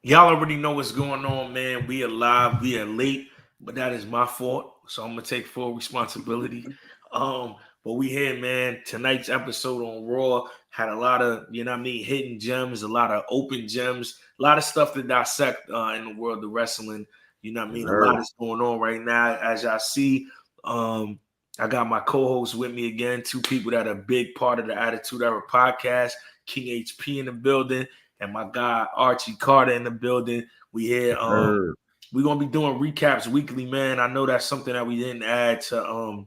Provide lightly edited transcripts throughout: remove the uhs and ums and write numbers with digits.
Y'all already know what's going on, man. We are live, we are late, but that is my fault. So I'm gonna take full responsibility. Um, but we here, man. Tonight's episode on Raw had a lot of, hidden gems, a lot of open gems, a lot of stuff to dissect in the world of wrestling. Yes, A lot sir. is going on right now. As y'all see, um, I got my co-host with me again, two people that are a big part of the Attitude Era podcast, King HP in the building and my guy Archie Carter in the building. We here. Yes, sir. We're gonna be doing recaps weekly, man. I know that's something that we didn't add to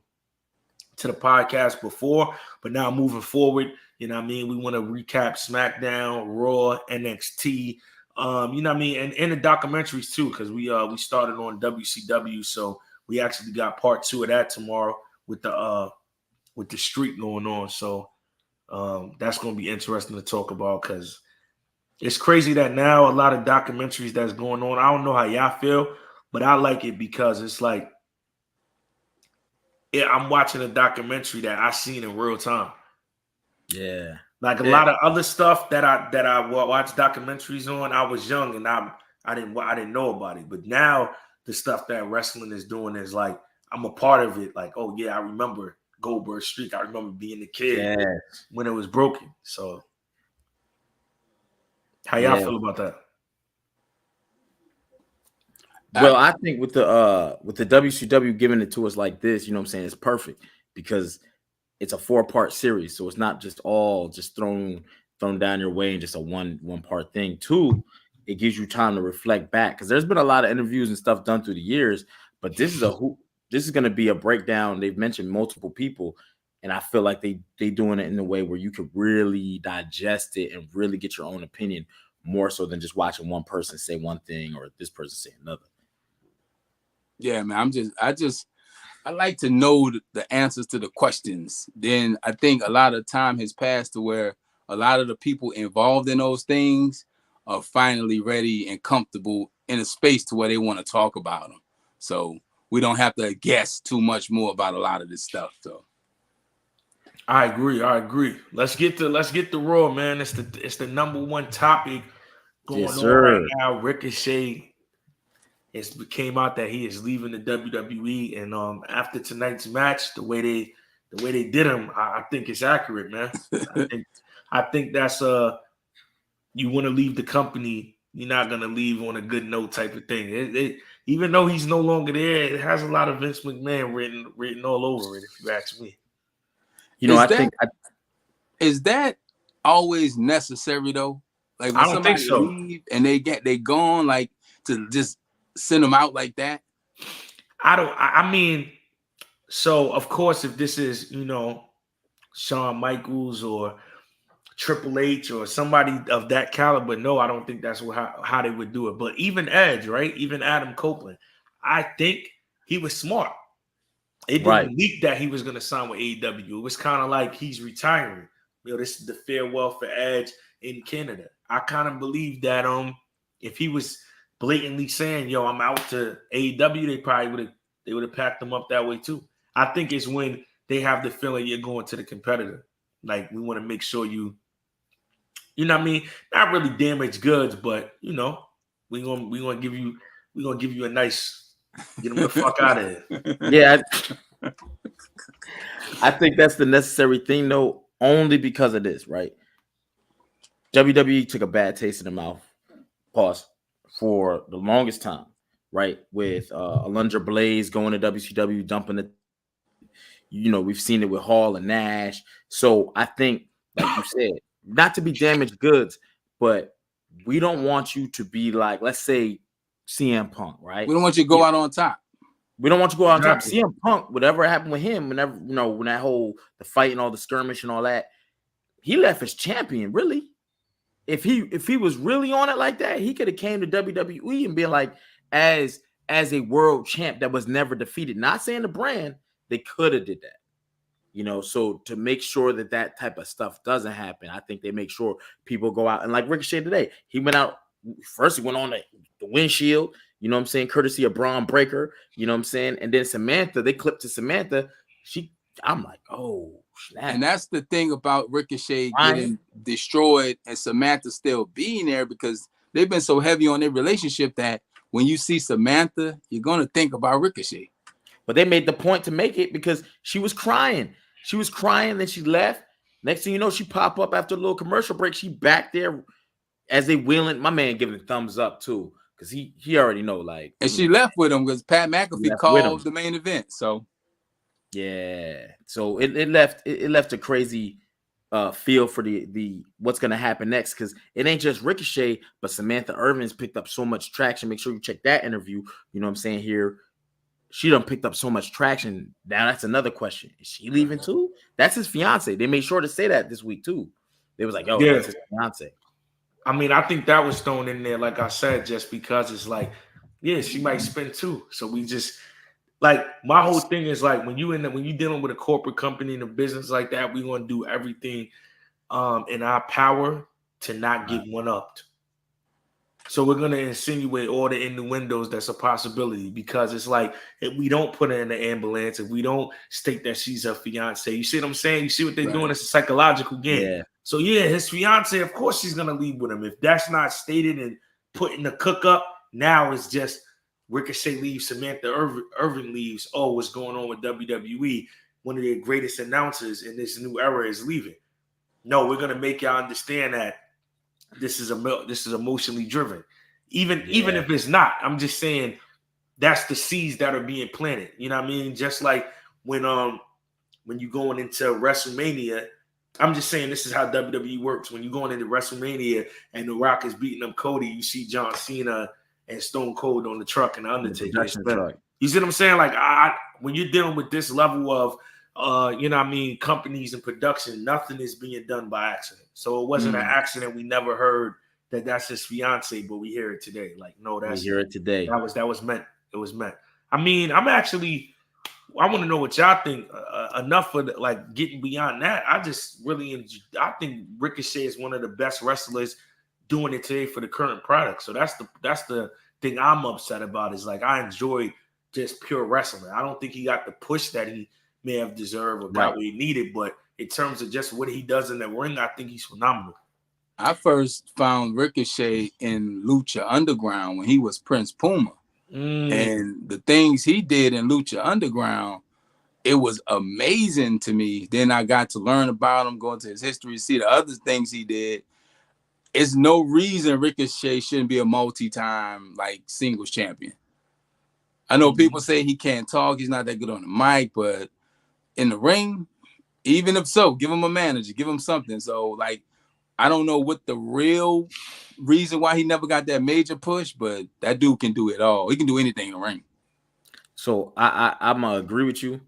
the podcast before, but now moving forward, we want to recap SmackDown, Raw, NXT. And the documentaries too, because we started on WCW, so we actually got part 2 of that tomorrow with the streak going on. So that's gonna be interesting to talk about because it's crazy that now a lot of documentaries that's going on. I don't know how y'all feel, but I like it because it's like I'm watching a documentary that I seen in real time. Yeah. Like a Yeah. lot of other stuff that I watch documentaries on. I was young and I didn't know about it, but now the stuff that wrestling is doing is like I'm a part of it. Like, oh yeah, I remember Goldberg streak. I remember being a kid Yeah. when it was broken. So how y'all Yeah. feel about that? Well, I think with the WCW giving it to us like this, you know what I'm saying, it's perfect because it's a 4-part series. So it's not just all just thrown down your way and just a one part thing. Two, it gives you time to reflect back because there's been a lot of interviews and stuff done through the years, but this is going to be a breakdown. They've mentioned multiple people, and I feel like they doing it in a way where you could really digest it and really get your own opinion more so than just watching one person say one thing or this person say another. Yeah, man. I like to know the answers to the questions. Then I think a lot of time has passed to where a lot of the people involved in those things are finally ready and comfortable in a space to where they want to talk about them. So we don't have to guess too much more about a lot of this stuff. So I agree. Let's get the Raw, man. It's the number one topic Yes, going on right sir. now. Ricochet came out that he is leaving the WWE, and after tonight's match, the way they did him, I think it's accurate, man. I think I think that's you want to leave the company, you're not gonna leave on a good note type of thing. Even though he's no longer there, it has a lot of Vince McMahon written all over it. If you ask me, You know, is I that think I, is that always necessary though? Like when I don't think somebody so. leave and they gone, like to just send them out like that? I don't. I mean, so of course, if this is Shawn Michaels or Triple H or somebody of that caliber, no, I don't think that's how they would do it. But even Edge, right? Even Adam Copeland, I think he was smart. It right. didn't leak that he was going to sign with AEW. It was kind of like he's retiring. This is the farewell for Edge in Canada. I kind of believe that if he was blatantly saying, "Yo, I'm out to AEW," they would have packed him up that way too. I think it's when they have the feeling you're going to the competitor. Like we want to make sure you know what I mean, not really damaged goods, but we gonna give you a nice get them the fuck out of here. Yeah, I think that's the necessary thing though, only because of this, right? WWE took a bad taste in the mouth, pause, for the longest time, right? With Alundra Blaze going to WCW, dumping it. We've seen it with Hall and Nash. So I think, like you said, not to be damaged goods, but we don't want you to be like, let's say, CM Punk, right? We don't want you to go Yeah, out on top. we don't want you to go on top. Exactly. CM Punk, whatever happened with him, whenever when that whole the fight and all the skirmish and all that, he left as champion. Really, if he was really on it like that, he could have came to WWE and been like as a world champ that was never defeated. Not saying the brand, they could have did that. So to make sure that type of stuff doesn't happen, I think they make sure people go out and like Ricochet today. He went out first. He went on the windshield. You know what I'm saying? Courtesy of Braun Breaker. You know what I'm saying? And then Samantha, they clipped to Samantha. I'm like, oh snap! And that's the thing about Ricochet Ryan. getting destroyed and Samantha still being there because they've been so heavy on their relationship that when you see Samantha, you're gonna think about Ricochet. But they made the point to make it because she was crying. She was crying, then she left. Next thing you know, she pop up after a little commercial break. She back there as they wheeling. My man giving thumbs up too, because he already know, like. And she left with him because Pat McAfee called the main event. So yeah, so it left a crazy feel for the what's gonna happen next, because it ain't just Ricochet, but Samantha Irvin's picked up so much traction. Make sure you check that interview. You know what I'm saying here. She done picked up so much traction. Now that's another question. Is she leaving too? That's his fiance. They made sure to say that this week too. They was like, "Oh, yeah, that's his fiance." I mean, I think that was thrown in there, like I said, just because it's like, yeah, she might spend too. So we just like my whole thing is like when you dealing with a corporate company in a business like that, we want to do everything in our power to not get one upped. So we're gonna insinuate all the innuendos that's a possibility, because it's like if we don't put her in the ambulance, if we don't state that she's her fiance, you see what I'm saying? You see what they're doing? It's a psychological game. Yeah. So yeah, his fiance, of course she's gonna leave with him. If that's not stated and put in the cook up, now it's just Ricochet leaves, Samantha Irvin leaves. Oh, what's going on with WWE? One of their greatest announcers in this new era is leaving. No, we're gonna make y'all understand that this is emotionally driven. Even if it's not, I'm just saying that's the seeds that are being planted. You know what I mean? Just like when you going into WrestleMania, I'm just saying this is how WWE works. When you're going into WrestleMania and The Rock is beating up Cody, you see John Cena and Stone Cold on the truck and Undertaker. You see what I'm saying? Like when you're dealing with this level of you know what I mean, companies and production, nothing is being done by accident. So it wasn't an accident. We never heard that that's his fiance, but we hear it today. Like, no, we hear it today. That was meant. It was meant. I mean, I want to know what y'all think. Enough of like getting beyond that. I think Ricochet is one of the best wrestlers doing it today for the current product. So that's the thing I'm upset about, is like I enjoy just pure wrestling. I don't think he got the push that he may have deserved or got what he needed, but in terms of just what he does in the ring, I think he's phenomenal. I first found Ricochet in Lucha Underground when he was Prince Puma. And the things he did in Lucha Underground, it was amazing to me. Then I got to learn about him, go into his history, see the other things he did. It's no reason Ricochet shouldn't be a multi-time like singles champion. I know people say he can't talk, he's not that good on the mic, but in the ring, even if so, give him a manager, give him something. So like, I don't know what the real reason why he never got that major push, but that dude can do it all. He can do anything in the ring. So I'm gonna agree with you,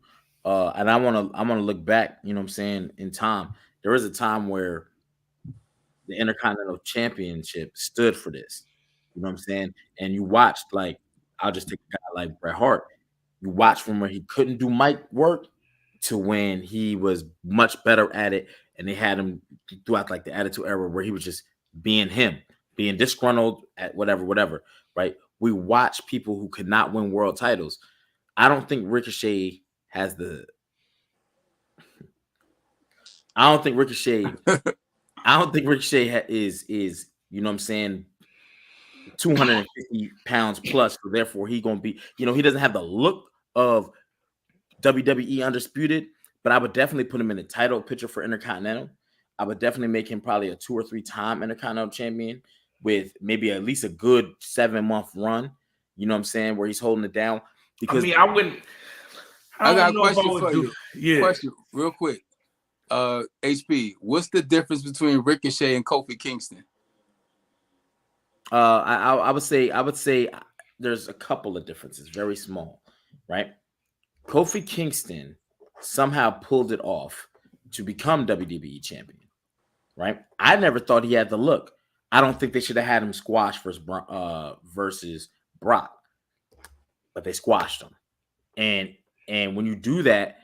and I'm gonna look back. You know what I'm saying? In time, there was a time where the Intercontinental Championship stood for this. You know what I'm saying? And you watched, like, I'll just take a guy like Bret Hart. You watch from where he couldn't do mic work to when he was much better at it, and they had him throughout like the Attitude Era where he was just being him, being disgruntled at whatever, right? We watch people who could not win world titles. I don't think Ricochet has the. I don't think Ricochet is you know what I'm saying, 250 pounds plus. So therefore, he gonna be, you know, he doesn't have the look of WWE Undisputed, but I would definitely put him in the title picture for Intercontinental. I would definitely make him probably a 2 or 3 time Intercontinental champion with maybe at least a good 7-month run. You know what I'm saying, where he's holding it down. Because I mean, I got a question for you. Yeah. Question real quick. HP, what's the difference between Ricochet and Kofi Kingston? I would say there's a couple of differences, very small, right? Kofi Kingston somehow pulled it off to become WWE champion, right? I never thought he had the look. I don't think they should have had him squash versus Brock, but they squashed him. And when you do that,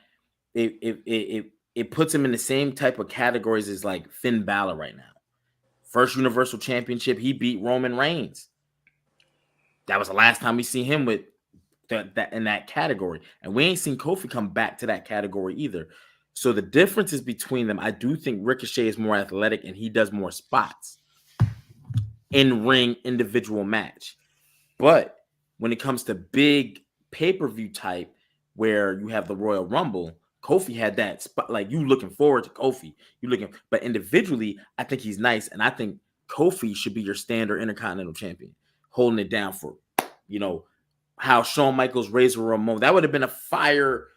it puts him in the same type of categories as like Finn Balor right now. First Universal Championship, he beat Roman Reigns. That was the last time we see him with that in that category, and we ain't seen Kofi come back to that category either. So the differences between them, I do think Ricochet is more athletic and he does more spots. in-ring individual match. But when it comes to big pay-per-view type, where you have the Royal Rumble, Kofi had that spot. Like, you looking forward to Kofi. But individually, I think he's nice, and I think Kofi should be your standard Intercontinental Champion, holding it down for, how Shawn Michaels, Razor Ramon. That would have been a fire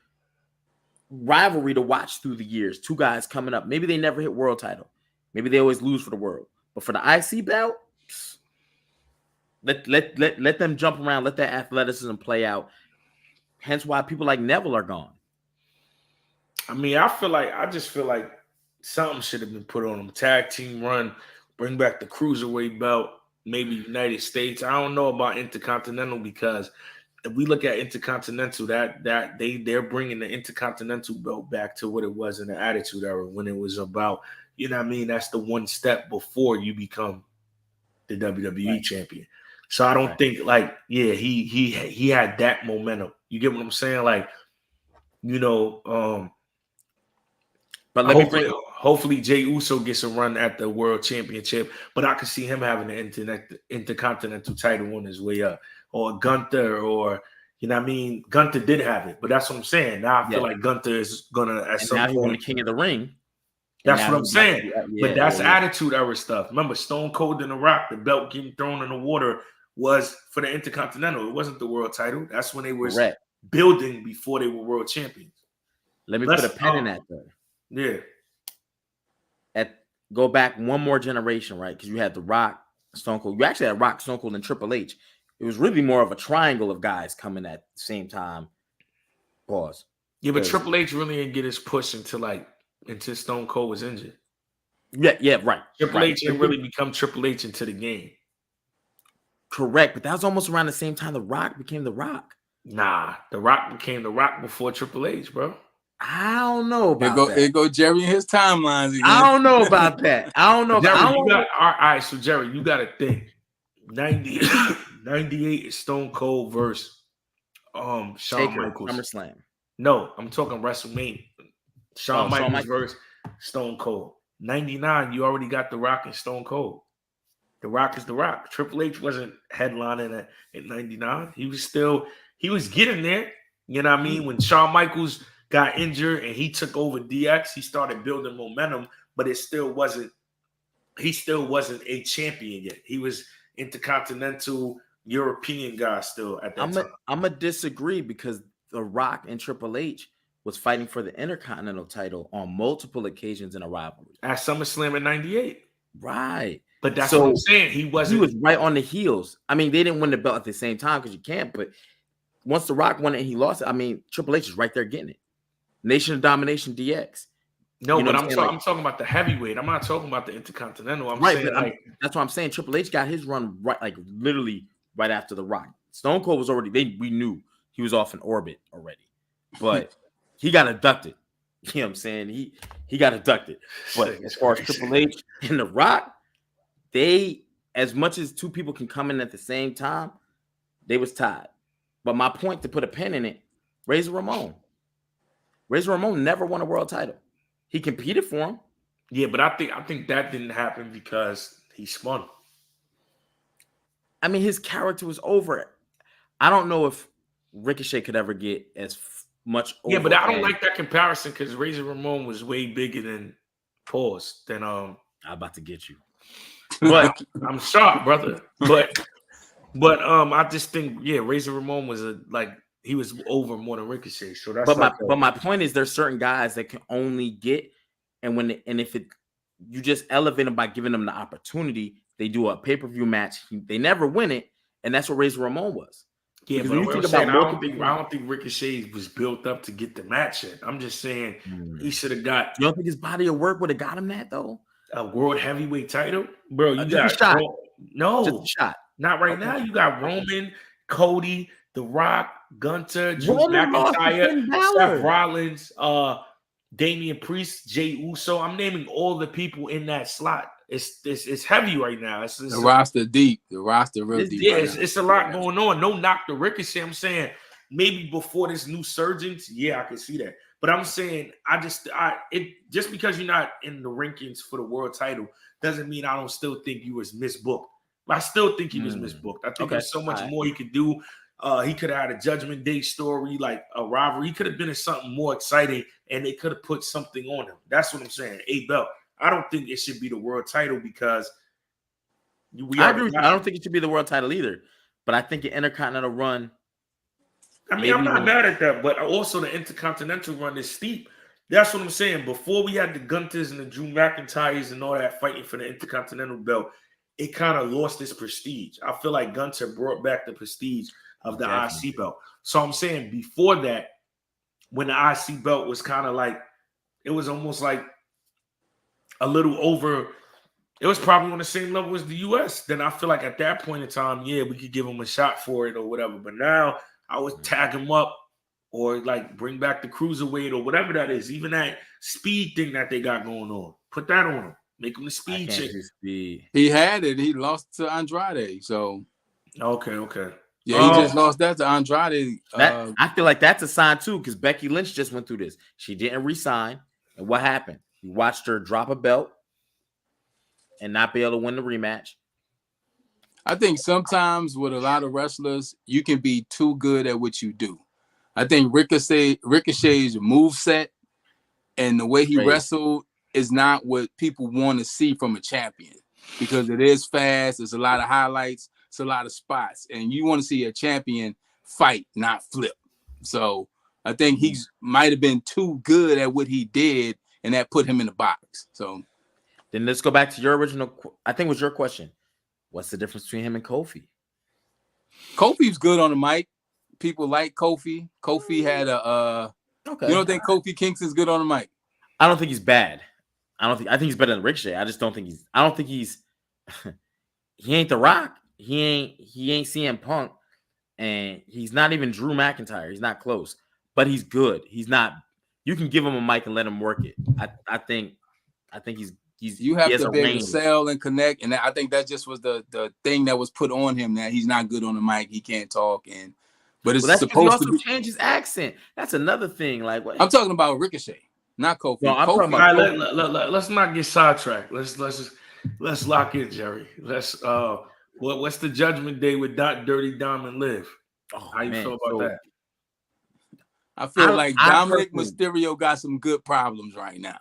rivalry to watch through the years. Two guys coming up. Maybe they never hit world title. Maybe they always lose for the world. But for the IC belt, let them jump around. Let that athleticism play out. Hence why people like Neville are gone. I mean, I just feel like something should have been put on them. Tag team run, bring back the cruiserweight belt, maybe United States. I don't know about Intercontinental, because if we look at Intercontinental, they're bringing the Intercontinental belt back to what it was in the Attitude Era, when it was about, that's the one step before you become the WWE champion. So I don't think he had that momentum. You get what I'm saying? Like, but hopefully Jey Uso gets a run at the World Championship, but I could see him having the Intercontinental title on his way up, or Gunther, or Gunther did have it, but that's what I'm saying. Now I feel like Gunther is gonna at some point. Now he won the King of the Ring. That's what I'm saying. But that's Attitude Era stuff. Remember, Stone Cold and The Rock, the belt getting thrown in the water was for the Intercontinental. It wasn't the world title. That's when they were building before they were world champions. Let me put a pen in that though. Yeah. Go back one more generation, right? Because you had The Rock, Stone Cold. You actually had Rock, Stone Cold, and Triple H. It was really more of a triangle of guys coming at the same time. Pause. Yeah, but Triple H really didn't get his push until Stone Cold was injured. Yeah, right. Triple H didn't really become Triple H into the game. Correct, but that was almost around the same time The Rock became The Rock. Nah, The Rock became The Rock before Triple H, bro. I don't know about that. It go Jerry and his timelines again. I don't know about that. I don't know. Jerry, all right, so Jerry, you got to think. 98 is Stone Cold versus Shawn Michaels. SummerSlam. No, I'm talking WrestleMania. Shawn Michaels versus Stone Cold. 99, you already got The Rock and Stone Cold. The Rock is The Rock. Triple H wasn't headlining at 99. He was getting there. You know what I mean? When Shawn Michaels got injured and he took over DX, he started building momentum, but he still wasn't a champion yet. He was Intercontinental European guy still at that time. I'm going to disagree, because The Rock and Triple H was fighting for the Intercontinental title on multiple occasions in a rivalry. At SummerSlam in 98. Right. But that's what I'm saying. He was right on the heels. I mean, they didn't win the belt at the same time, because you can't, but once The Rock won it and he lost it, I mean, Triple H is right there getting it. Nation of Domination DX. No, but I'm talking about the heavyweight. I'm not talking about the Intercontinental. I'm saying that's what I'm saying. Triple H got his run right, literally right after The Rock. Stone Cold was already, we knew he was off in orbit already, but he got abducted. You know what I'm saying? He got abducted. But as far as Triple H and The Rock, they, as much as two people can come in at the same time, they was tied. But my point, to put a pin in it, Razor Ramon. Razor Ramon never won a world title. He competed for him. Yeah, but I think that didn't happen because he spun. I mean, his character was over. I don't know if Ricochet could ever get as much over. Yeah, but I don't like that comparison, because Razor Ramon was way bigger than I'm about to get you. But I'm shocked, brother. But I just think, Razor Ramon was he was over more than Ricochet. So that's but my point is, there's certain guys that can only get, if you just elevate them by giving them the opportunity, they do a pay-per-view match. They never win it, and that's what Razor Ramon was. Yeah, but I don't think Ricochet was built up to get the match yet. I'm just saying he should have got. You don't think his body of work would have got him that though? A world heavyweight title, bro. You got a shot. No, just a shot. Not right now. You got Roman, Cody, The Rock, Gunther, Drew McIntyre, Seth Rollins, Damian Priest, Jey Uso. I'm naming all the people in that slot. It's heavy right now. It's the roster deep. The roster real deep. Yeah, it's a lot going on. No knock to Ricochet. I'm saying maybe before this new surgeons, I can see that. But I'm saying just because you're not in the rankings for the world title doesn't mean I don't still think you was misbooked I still think he was misbooked. I think there's so much more he could do. He could have had a Judgment Day story, like a rivalry. He could have been in something more exciting, and they could have put something on him. That's what I'm saying. A belt. I don't think it should be the world title because I agree with you. I don't think it should be the world title either. But I think an Intercontinental run. I mean, I'm not mad at that, but also the Intercontinental run is steep. That's what I'm saying. Before we had the Gunters and the Drew McIntyres and all that fighting for the Intercontinental belt, it kind of lost its prestige. I feel like Gunter brought back the prestige of the IC belt. So I'm saying before that, when the IC belt was kind of like, it was almost like a little over. It was probably on the same level as the US. Then I feel like at that point in time, yeah, we could give him a shot for it or whatever. But now I would tag him up or like bring back the cruiserweight or whatever that is. Even that speed thing that they got going on. Put that on him. Make him the speed chick. He had it. He lost to Andrade. So okay. Yeah, he just lost that to Andrade. I feel like that's a sign too, because Becky Lynch just went through this. She didn't resign. And what happened? You watched her drop a belt and not be able to win the rematch. I think sometimes with a lot of wrestlers, you can be too good at what you do. I think Ricochet's moveset and the way he wrestled is not what people want to see from a champion, because it is fast. There's a lot of highlights. It's a lot of spots, and you want to see a champion fight, not flip. So I think he's might have been too good at what he did, and that put him in the box. So then let's go back to your original. I think it was your question. What's the difference between him and Kofi? Kofi's good on the mic. People like Kofi. Kofi had a. You don't think Kofi Kingston's good on the mic? I don't think he's bad. I think he's better than Ricochet. I just don't think he's. I don't think he's. He ain't The Rock. He ain't CM Punk, and he's not even Drew McIntyre. He's not close, but he's good. He's not. You can give him a mic and let him work it. I think he's. You have to be able to sell and connect, and I think that just was the thing that was put on him, that he's not good on the mic. He can't talk, but it's supposed to change his accent. That's another thing. Like what? I'm talking about Ricochet, not Kofi. No, I'm talking about. Let's not get sidetracked. Let's lock in, Jerry. What's the Judgment Day with Dirty Dom and Liv? How you feel about that? I feel like Dominic Mysterio got some good problems right now.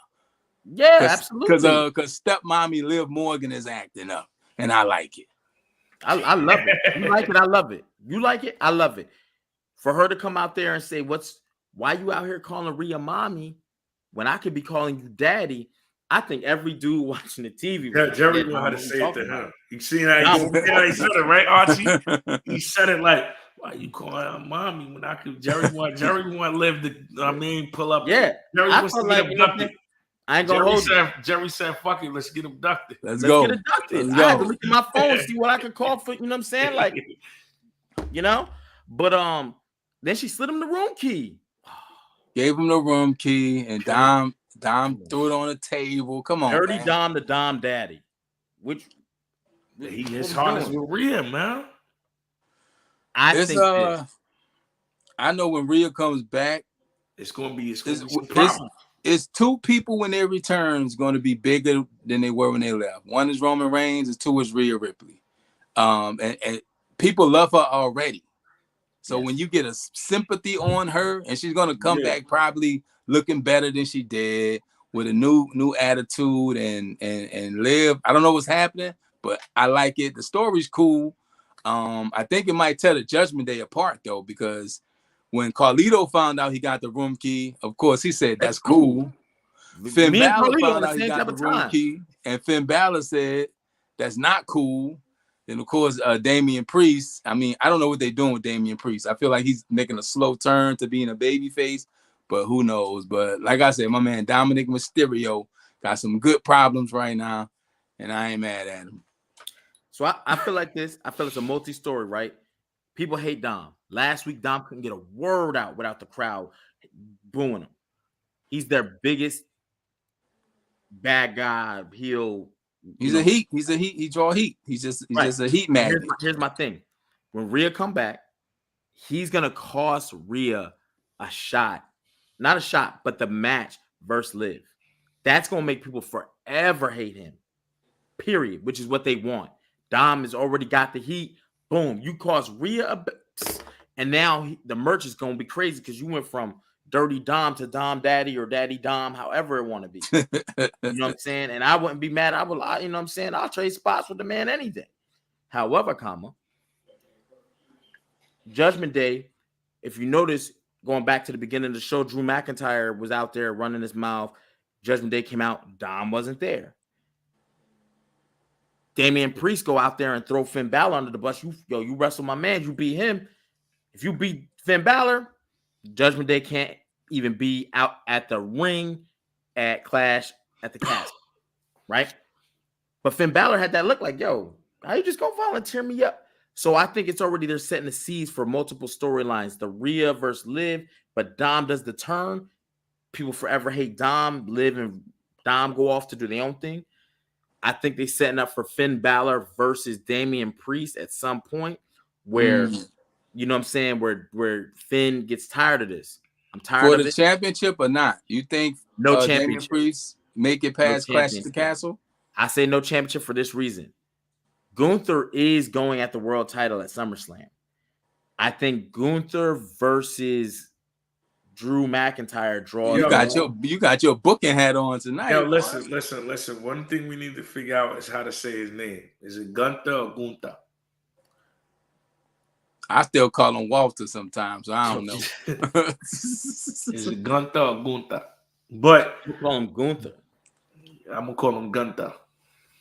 Yeah, absolutely. Because stepmommy Liv Morgan is acting up, and I like it. I love it. You like it? I love it. You like it? I love it. For her to come out there and say, why you out here calling Rhea mommy when I could be calling you daddy? I think every dude watching the TV. Yeah, Jerry knew how to say it to him. You see how he said it, right, Archie? He said it like, why you calling her mommy when I could? Jerry want Liv to, pull up. Yeah. Jerry wants to get abducted. I ain't gonna Jerry said, fuck it, let's get abducted. Let's go. Get abducted. I had to look at my phone, see what I could call for, you know what I'm saying? Like, but then she slid him the room key. Gave him the room key, and Dom threw it on the table. Come on, Dirty man. Dom the Dom daddy. Which he his harness with Rhea, man. I think I know when Rhea comes back, it's gonna be some it's two people when they return is going to be bigger than they were when they left. One is Roman Reigns, and two is Rhea Ripley. And people love her already. So when you get a sympathy on her, and she's going to come back probably looking better than she did, with a new attitude and Liv. I don't know what's happening, but I like it. The story's cool. I think it might tell the Judgment Day apart though, because when Carlito found out he got the room key, of course he said that's cool. Finn Balor found out he got the room key, and Finn Balor said that's not cool. And of course, Damian Priest. I mean, I don't know what they're doing with Damian Priest. I feel like he's making a slow turn to being a babyface, but who knows? But like I said, my man Dominic Mysterio got some good problems right now, and I ain't mad at him. So I feel like this. I feel it's a multi-story, right? People hate Dom. Last week, Dom couldn't get a word out without the crowd booing him. He's their biggest bad guy. He's a heat. He draw heat. He's just a heat magnet. Here's my thing. When Rhea come back, he's gonna cost Rhea a shot. Not a shot, but the match versus Liv. That's gonna make people forever hate him. Period. Which is what they want. Dom has already got the heat. Boom, you cost Rhea and now the merch is going to be crazy because you went from Dirty Dom to Dom Daddy or Daddy Dom, however it want to be. You know what I'm saying? And I wouldn't be mad. You know what I'm saying? I'll trade spots with the man any day. However, Judgment Day, if you notice, going back to the beginning of the show, Drew McIntyre was out there running his mouth. Judgment Day came out. Dom wasn't there. Damian Priest go out there and throw Finn Balor under the bus. You wrestle my man. You beat him. If you beat Finn Balor, Judgment Day can't even be out at the ring at Clash at the Castle, right? But Finn Balor had that look like, yo, how you just gonna volunteer me up? So I think it's already they're setting the seeds for multiple storylines. The Rhea versus Liv, but Dom does the turn. People forever hate Dom. Liv and Dom go off to do their own thing. I think they're setting up for Finn Balor versus Damian Priest at some point where, you know what I'm saying, where Finn gets tired of this. I'm tired for of the it. championship or not? You think No Damian championship. Priest make it past Clash at the Castle? I say no championship for this reason. Gunther is going at the world title at SummerSlam. I think Gunther versus Drew McIntyre draws. You got your booking hat on tonight. Yo, listen. One thing we need to figure out is how to say his name. Is it Gunther or Gunther? I still call him Walter sometimes. So I don't know. Is it Gunther or Gunther? But you call him Gunther. I'm gonna call him Gunther.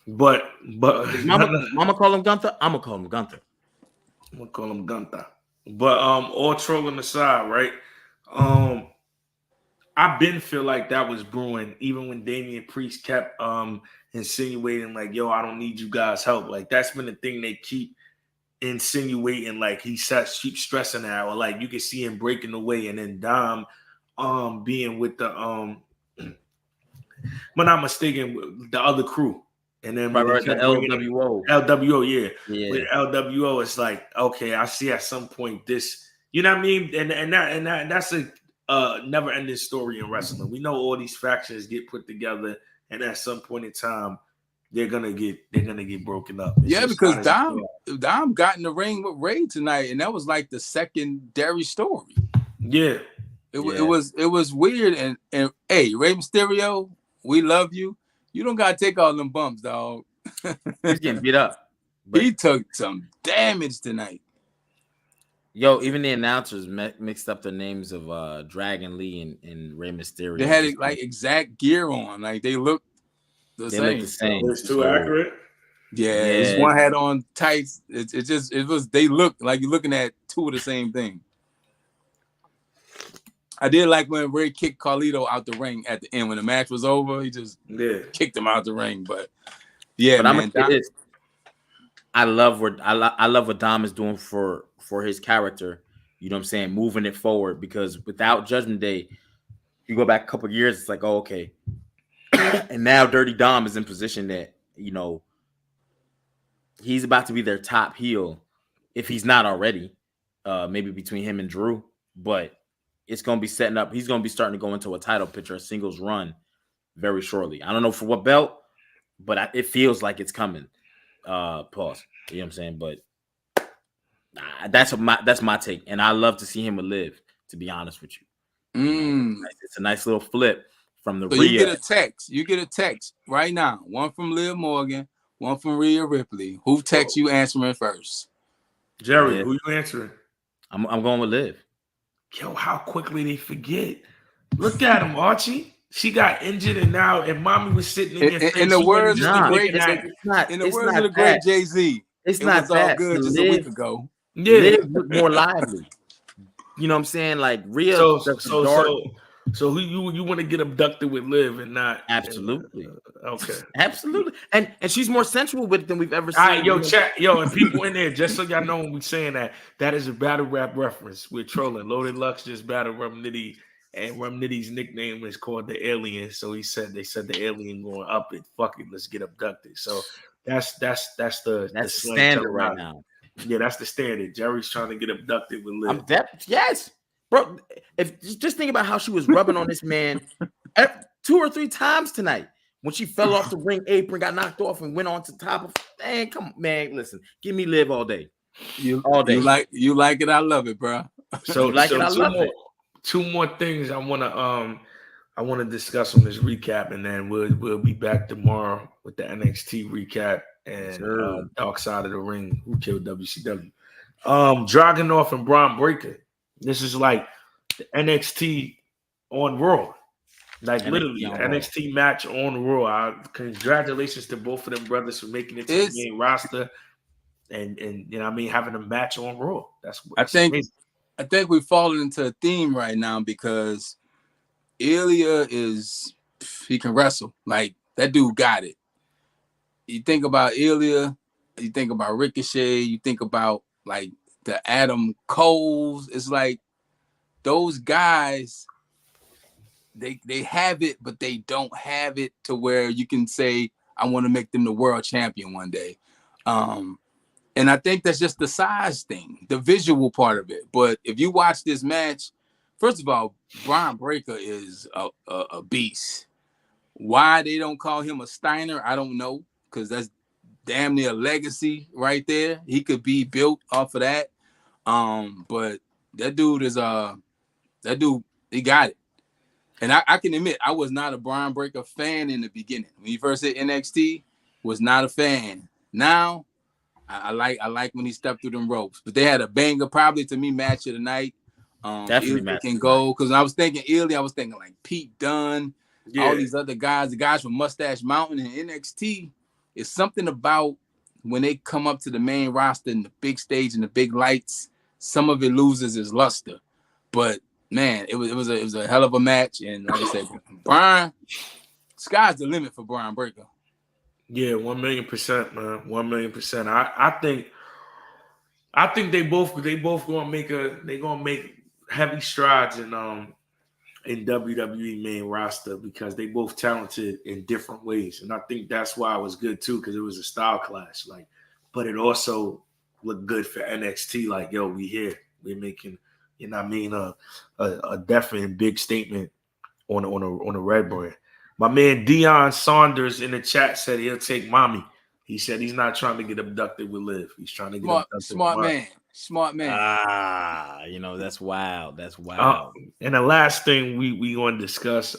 But Mama call him Gunther. I'm gonna call him Gunther. I'm gonna call him Gunther. But all trolling aside, right? I been feel like that was brewing, even when Damian Priest kept insinuating like, yo, I don't need you guys' help. Like that's been the thing they keep insinuating, like he keep stressing that, or like you can see him breaking away, and then Dom being with the but not mistaken, the other crew. And then right, the LWO. LWO, yeah. With LWO, it's like, okay, I see at some point this, you know what I mean? And that's a never-ending story in wrestling. We know all these factions get put together, and at some point in time, they're gonna get broken up. It's because Dom got in the ring with Ray tonight, and that was like the secondary story. Yeah. It was weird, and hey, Rey Mysterio, we love you. You don't gotta take all them bumps, dog. He's getting beat up. But he took some damage tonight. Yo, even the announcers mixed up the names of Dragon Lee and Rey Mysterio. They had like exact gear on, like they looked the same. It's too accurate. Yeah, this one had on tights. They looked like you're looking at two of the same thing. I did like when Ray kicked Carlito out the ring at the end when the match was over. He just kicked him out the ring. But I'm gonna say this. I love what Dom is doing for his character. You know what I'm saying? Moving it forward, because without Judgment Day, you go back a couple of years, it's like, oh, okay. And now Dirty Dom is in position that, you know, he's about to be their top heel, if he's not already, maybe between him and Drew. But it's going to be setting up. He's going to be starting to go into a title picture, a singles run very shortly. I don't know for what belt, but it feels like it's coming. Pause. You know what I'm saying? But that's my take. And I love to see him with Liv, to be honest with you. It's a nice little flip from the Rhea. You get a text right now. One from Liv Morgan, one from Rhea Ripley. Who texts you answering first? Jerry, who you answering? I'm going with Liv. Yo, how quickly they forget. Look at him, Archie. She got injured, and mommy was sitting in your face. In the words of the great Jay-Z, it's not was all good just a week ago. Yeah, Liv looked more lively. You know what I'm saying? Like Rhea. So who you want to get abducted with Liv and not? Absolutely. Okay. Absolutely. And she's more sensual with it than we've ever seen. All right, chat, and people in there, just so y'all know when we saying that is a battle rap reference. We're trolling. Loaded Lux just battled Rum Nitty, and Rum Nitty's nickname is called the Alien. So they said the alien going up it. Fuck it, let's get abducted. So that's the standard right now. Yeah, that's the standard. Jerry's trying to get abducted with Liv. Yes. Bro, just think about how she was rubbing on this man 2 or 3 times tonight. When she fell off the ring apron, got knocked off, and went on to top of, man, come on, man, listen, give me Liv all day. All day. You like it, I love it, bro. So You like it, I love it. Two more things I wanna discuss on this recap, and then we'll be back tomorrow with the NXT recap and Dark Side of the Ring, Who Killed WCW. Dragunov and Braun Breaker. This is like the NXT on Raw. Like NXT literally, on NXT match on Raw. Congratulations to both of them brothers for making it to the main roster, and you know what I mean, having a match on Raw. That's amazing. I think we've fallen into a theme right now because Ilya he can wrestle. Like that dude got it. You think about Ilya, you think about Ricochet, you think about like the Adam Coles. It's like those guys. They have it, but they don't have it to where you can say, I want to make them the world champion one day. And I think that's just the size thing, the visual part of it. But if you watch this match, first of all, Braun Breaker is a beast. Why they don't call him a Steiner, I don't know, because that's damn near a legacy right there. He could be built off of that. But that dude he got it. And I can admit, I was not a Braun Breaker fan in the beginning. When he first hit NXT, was not a fan. Now, I like when he stepped through them ropes. But they had a banger, probably to me, match of the night. Definitely Ilya can go. Because when I was thinking Ilya, I was thinking like Pete Dunne, all these other guys, the guys from Mustache Mountain and NXT. It's something about when they come up to the main roster and the big stage and the big lights, some of it loses its luster. But man, it was a hell of a match, and like I said, Braun, sky's the limit for Braun Breaker. Yeah, 1,000,000%, man, 1,000,000%. I think they both gonna make heavy strides in WWE main roster because they both talented in different ways, and I think that's why it was good too because it was a style clash. Like, but it also looked good for NXT. Like, yo, we here, we're making. You know what I mean? A definite big statement on a red brand. My man Deion Saunders in the chat said he'll take mommy. He said he's not trying to get abducted with Liv. He's trying to get abducted smart with man. Smart man. You know, that's wild. That's wild. And the last thing we going to discuss,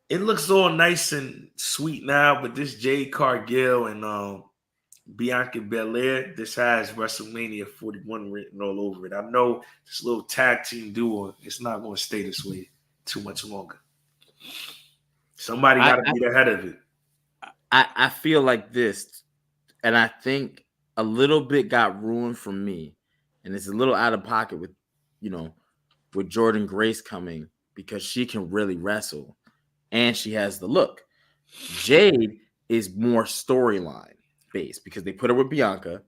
it looks all nice and sweet now, but this Jade Cargill and Bianca Belair, this has WrestleMania 41 written all over it. I know this little tag team duo, it's not going to stay this way too much longer. Somebody got to be ahead of it. I feel like this, and I think a little bit got ruined for me, and it's a little out of pocket with, with Jordan Grace coming because she can really wrestle, and she has the look. Jade is more storyline based because they put her with Bianca,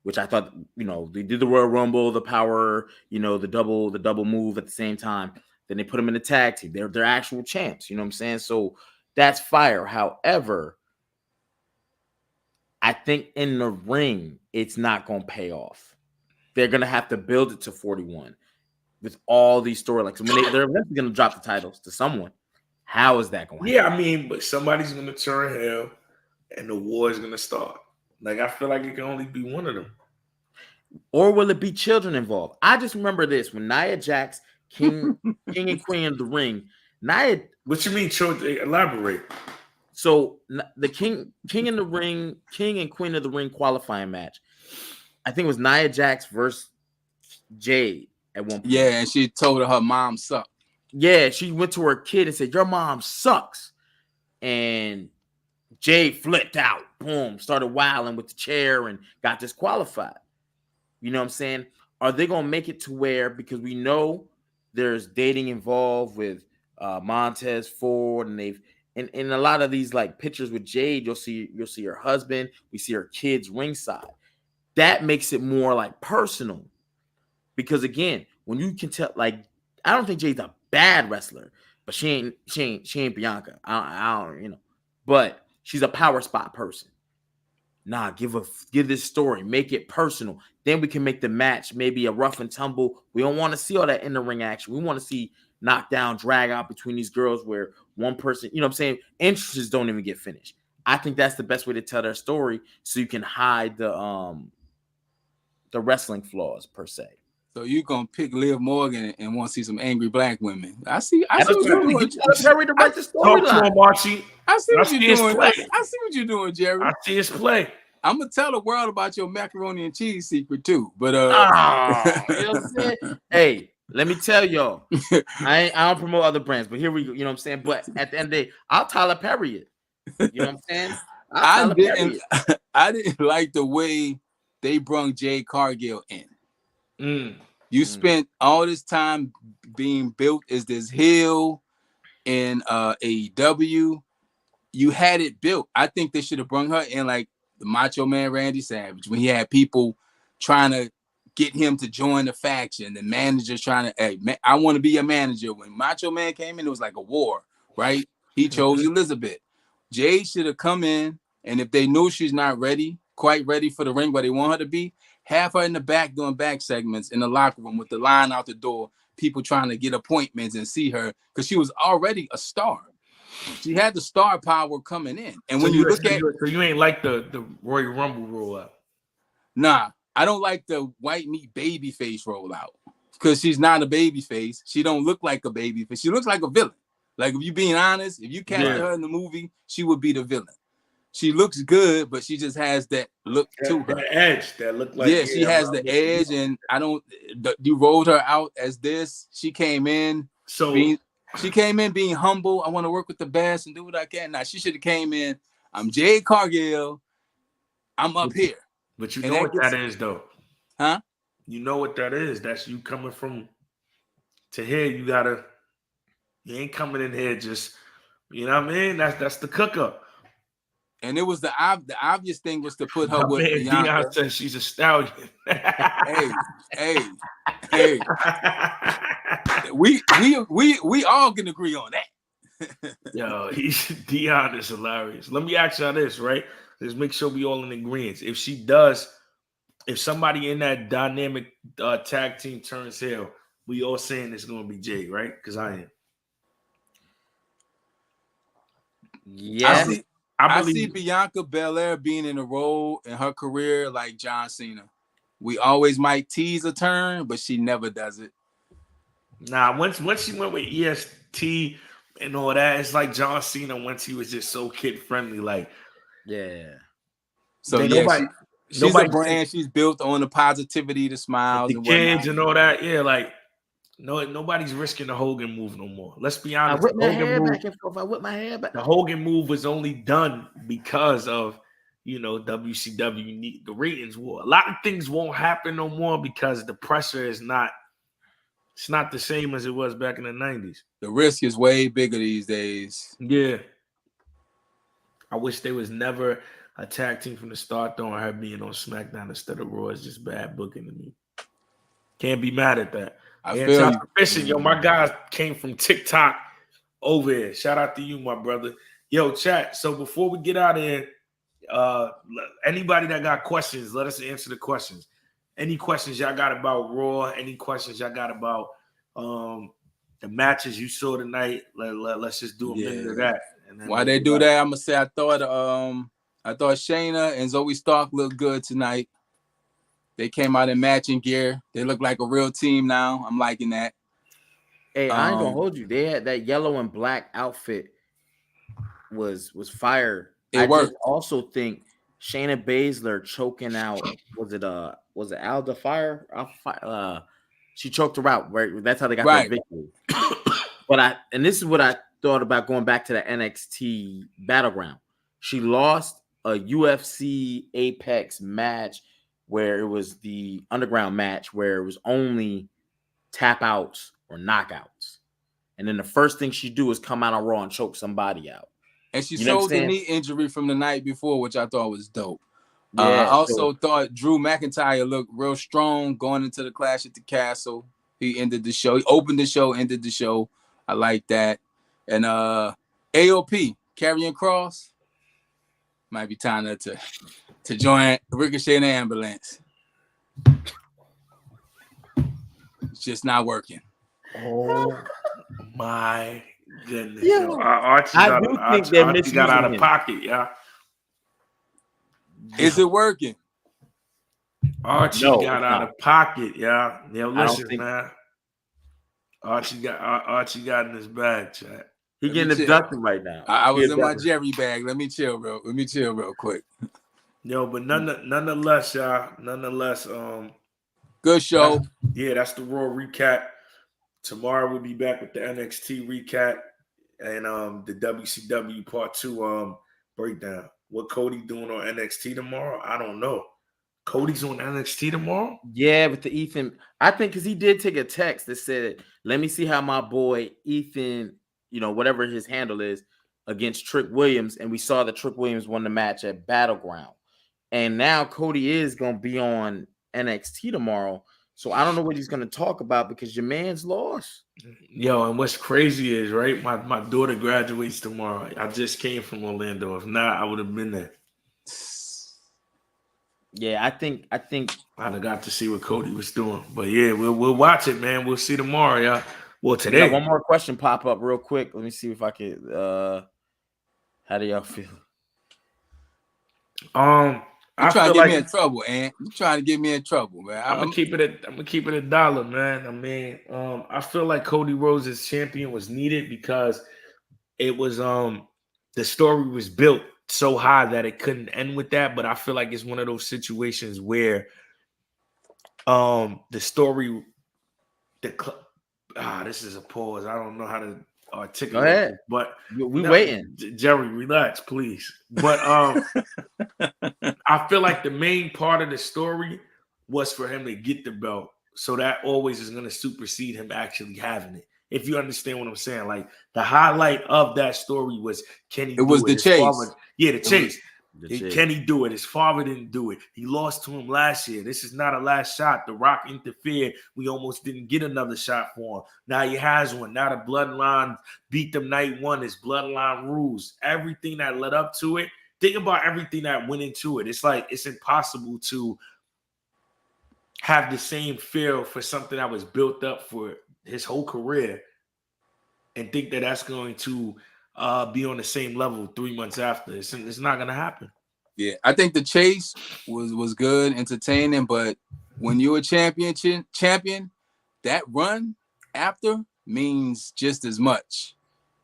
which I thought, they did the Royal Rumble, the power, the double move at the same time. Then they put them in the tag team. They're actual champs. You know what I'm saying? So that's fire. However, I think in the ring, it's not going to pay off. They're going to have to build it to 41 with all these storylines. They're eventually going to drop the titles to someone. How is that going to happen? Yeah, I mean, but somebody's going to turn heel and the war is going to start. Like, I feel like it can only be one of them. Or will it be children involved? I just remember this when Nia Jax, King and Queen of the Ring. Nia. What you mean, children? Elaborate. So the King and Queen of the Ring qualifying match. I think it was Nia Jax versus Jade at one point. Yeah, and she told her mom sucked. Yeah, she went to her kid and said, "Your mom sucks," and Jade flipped out, boom, started wilding with the chair and got disqualified. You know what I'm saying? Are they going to make it to where, because we know there's dating involved with Montez Ford, and they've in a lot of these like pictures with Jade, you'll see her husband, we see her kids ringside. That makes it more like personal. Because again, when you can tell, like, I don't think Jade's a bad wrestler, but she ain't Bianca. I don't, but she's a power spot person. Nah, give this story, make it personal. Then we can make the match maybe a rough and tumble. We don't want to see all that in the ring action. We want to see knockdown, drag out between these girls where one person, you know what I'm saying, entrances don't even get finished. I think that's the best way to tell their story, so you can hide the wrestling flaws per se. So you gonna pick Liv Morgan and want to see some angry black women? I see what Absolutely. you're doing. You gotta hurry to write the Talk to him, storyline. Archie. I see what you're doing. Play. I see what you're doing, Jerry. I see his play. I'm gonna tell the world about your macaroni and cheese secret too. But you know what I'm saying? Hey, let me tell y'all, I don't promote other brands, but here we go. You know what I'm saying? But at the end of the day, I'll Tyler Perry it. You know what I'm saying? I didn't like the way they brung Jade Cargill in. You spent all this time being built as this heel in AEW. You had it built. I think they should have brung her in like the Macho Man Randy Savage, when he had people trying to get him to join the faction, the managers trying to, hey, man, I want to be a manager. When Macho Man came in, it was like a war, right? He chose Elizabeth. Jade should have come in, and if they knew she's not quite ready for the ring where they want her to be, have her in the back doing back segments in the locker room with the line out the door, people trying to get appointments and see her, because she was already a star. She had the star power coming in. And when you look at, so you ain't like the Royal Rumble rollout. Nah, I don't like the white meat baby face rollout, because she's not a baby face. She don't look like a baby face. She looks like a villain. Like, if you being honest, if you cast her in the movie, she would be the villain. She looks good, but she just has that look to her. That edge that look like. Yeah, she has the edge, and you rolled her out as this. She came in being humble. I want to work with the best and do what I can. Now, she should have came in, I'm Jade Cargill. I'm up here. But you know what that is, though. Huh? You know what that is. That's you coming from to here. You ain't coming in here just, you know what I mean? That's the cook up. And it was the obvious thing was to put her with Bianca. Bianca said she's a stallion. hey. We all can agree on that. Yo, Dion is hilarious. Let me ask y'all this, right? Let's make sure we all in agreement. If somebody in that dynamic tag team turns heel, we all saying it's gonna be Jade, right? Because I am. Yeah. I see Bianca Belair being in a role in her career like John Cena. We always might tease a turn, but she never does it. Nah, once she went with EST and all that, it's like John Cena once he was just so kid friendly. Like, yeah. So yeah, she's a brand. She's built on the positivity, the smiles, the and kids whatnot. and all that. Yeah, like nobody's risking the Hogan move no more. Let's be honest. I whip my hair back and forth. I whip my hair back. The Hogan move was only done because of WCW. The ratings war. A lot of things won't happen no more because the pressure is not. It's not the same as it was back in the 90s. The risk is way bigger these days. Yeah. I wish there was never a tag team from the start, though, and her being on SmackDown instead of Raw is just bad booking to me. Can't be mad at that. I feel you. Yo, my guys came from TikTok over here. Shout out to you, my brother. Yo, chat. So before we get out of here, anybody that got questions, let us answer the questions. Any questions y'all got about Raw? Any questions y'all got about the matches you saw tonight? Let's just do a minute of that. And then while they do that, I'm gonna say I thought Shayna and Zoe Stark looked good tonight. They came out in matching gear. They look like a real team now. I'm liking that. Hey, I ain't gonna hold you. They had that yellow and black outfit was fire. It worked. Also think Shayna Baszler choking out. Was it Alda Fire? She choked her out. Right. That's how they got the victory. But this is what I thought about going back to the NXT Battleground. She lost a UFC Apex match where it was the underground match where it was only tap outs or knockouts. And then the first thing she do is come out on Raw and choke somebody out. And she sold the knee injury from the night before, which I thought was dope. Yeah, I also thought Drew McIntyre looked real strong going into the Clash at the Castle. He ended the show. He opened the show, ended the show. I like that. And AOP, Karrion Kross, might be time to join Ricochet and the ambulance. It's just not working. Oh My goodness, Yeah. yo. Archie I got do think they're Archie got misusing out of him. pocket, yeah. Is it working? Archie No, got it's out not. of pocket, yeah. Yo, I don't listen, think man. Archie got in his bag, chat. he Let me getting chill. abducted right now. I He was in my abducted. Jerry bag. Let me chill real quick. Yo, but nonetheless, y'all. Nonetheless, Good show. that's the Raw recap. Tomorrow we'll be back with the NXT recap and the WCW Part 2 breakdown. What Cody doing on NXT tomorrow? I don't know. Cody's on NXT tomorrow? Yeah, with the Ethan, I think because he did take a text that said, "Let me see how my boy Ethan, whatever his handle is, against Trick Williams," and we saw that Trick Williams won the match at Battleground, and now Cody is gonna be on NXT tomorrow. So I don't know what he's gonna talk about because your man's lost. Yo, and what's crazy is, right, my daughter graduates tomorrow. I just came from Orlando. If not, I would have been there. Yeah, I think I'd have got to see what Cody was doing. But yeah, we'll watch it, man. We'll see tomorrow, y'all. Well, we today. got one more question pop up real quick. Let me see if I could. How do y'all feel? You trying to get me in trouble, Ant. You trying to get me in trouble, man. I'm gonna keep it $1, man. I mean, I feel like Cody Rhodes as champion was needed because it was the story was built so high that it couldn't end with that. But I feel like it's one of those situations where the story this is a pause. I don't know how to articulate. Go ahead. But we waiting. Jerry, relax, please. But I feel like the main part of the story was for him to get the belt. So that always is going to supersede him actually having it. If you understand what I'm saying. Like the highlight of that story was, can he do it? It was the chase. The chase. Chase. Can he do it? His father didn't do it. He lost to him last year. This is not a last shot. The Rock interfered. We almost didn't get another shot for him. Now he has one. Now the bloodline beat them night one. His bloodline rules. Everything that led up to it. Think about everything that went into it. It's like it's impossible to have the same feel for something that was built up for his whole career and think that that's going to be on the same level 3 months after. It's not going to happen. Yeah, I think the chase was good, entertaining, but when you're a champion, that run after means just as much.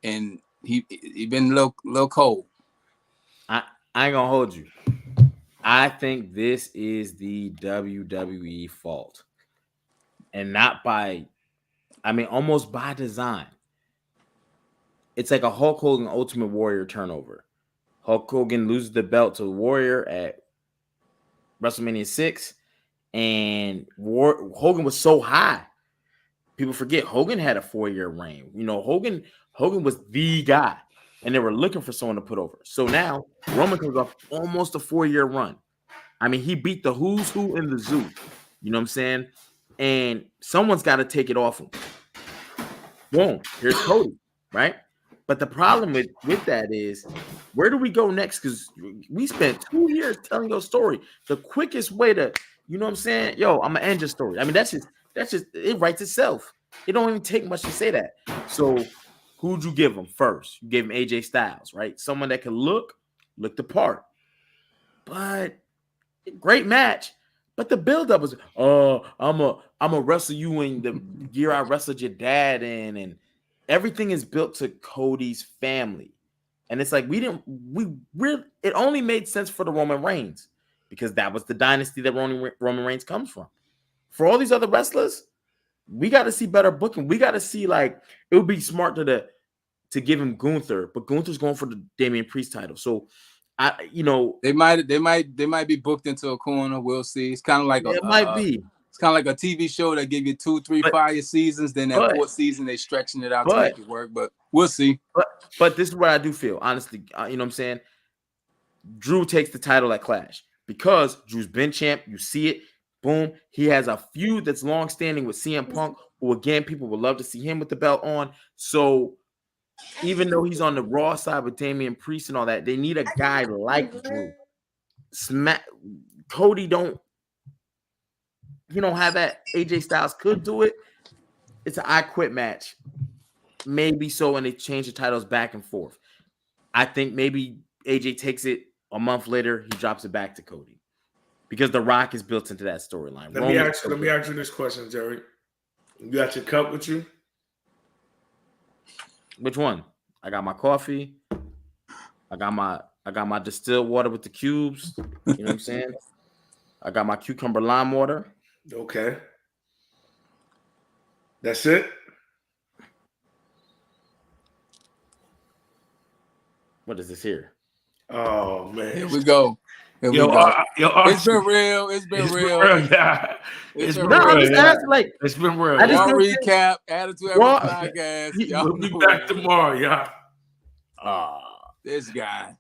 And he been a little cold. I ain't gonna hold you. I think this is the WWE fault. And not almost by design. It's like a Hulk Hogan Ultimate Warrior turnover. Hulk Hogan loses the belt to Warrior at WrestleMania 6. And Hogan was so high. People forget Hogan had a 4-year reign. Hogan was the guy. And they were looking for someone to put over. So now Roman comes off almost a 4-year run. I mean, he beat the who's who in the zoo. You know what I'm saying? And someone's got to take it off him. Boom. Here's Cody, right? But the problem with that is, where do we go next? Because we spent 2 years telling your story. The quickest way to, you know what I'm saying? Yo, I'm going to end your story. I mean, that's just, it writes itself. It don't even take much to say that. So who'd you give him first? You gave him AJ Styles, right? Someone that can look the part. But great match. But the buildup was, I'm a wrestle you in the year I wrestled your dad in, and everything is built to Cody's family. And it's like it only made sense for the Roman Reigns because that was the dynasty that Roman Reigns comes from. For all these other wrestlers, we got to see better booking. We got to see, like, it would be smart to give him Gunther, but Gunther's going for the Damian Priest title. So they might be booked into a corner. We'll see. It's kind of like it might be. It's kind of like a TV show that give you 2, 3 fire seasons. Then that 4th season, they stretching it out to make it work. But we'll see. But this is what I do feel, honestly. You know what I'm saying? Drew takes the title at Clash because Drew's been champ. You see it. Boom. He has a feud that's long-standing with CM Punk, who, again, people would love to see him with the belt on. So even though he's on the Raw side with Damian Priest and all that, they need a guy like Drew. Cody don't have that. AJ Styles could do it. It's an I Quit match. maybe so, and they change the titles back and forth. I think maybe AJ takes it a month later, he drops it back to Cody because The Rock is built into that storyline. Let me ask you this question, Jerry. You got your cup with you? Which one? I got my coffee. I got my distilled water with the cubes. You know what I'm saying? I got my cucumber lime water. Okay. That's it? What is this here? Oh, man. Here we go. It's been real. It's been real. Yeah. It's been real. I'm just asking, like, it's been real. I just recap. Attitude Era podcast. We'll be back tomorrow, y'all. This guy.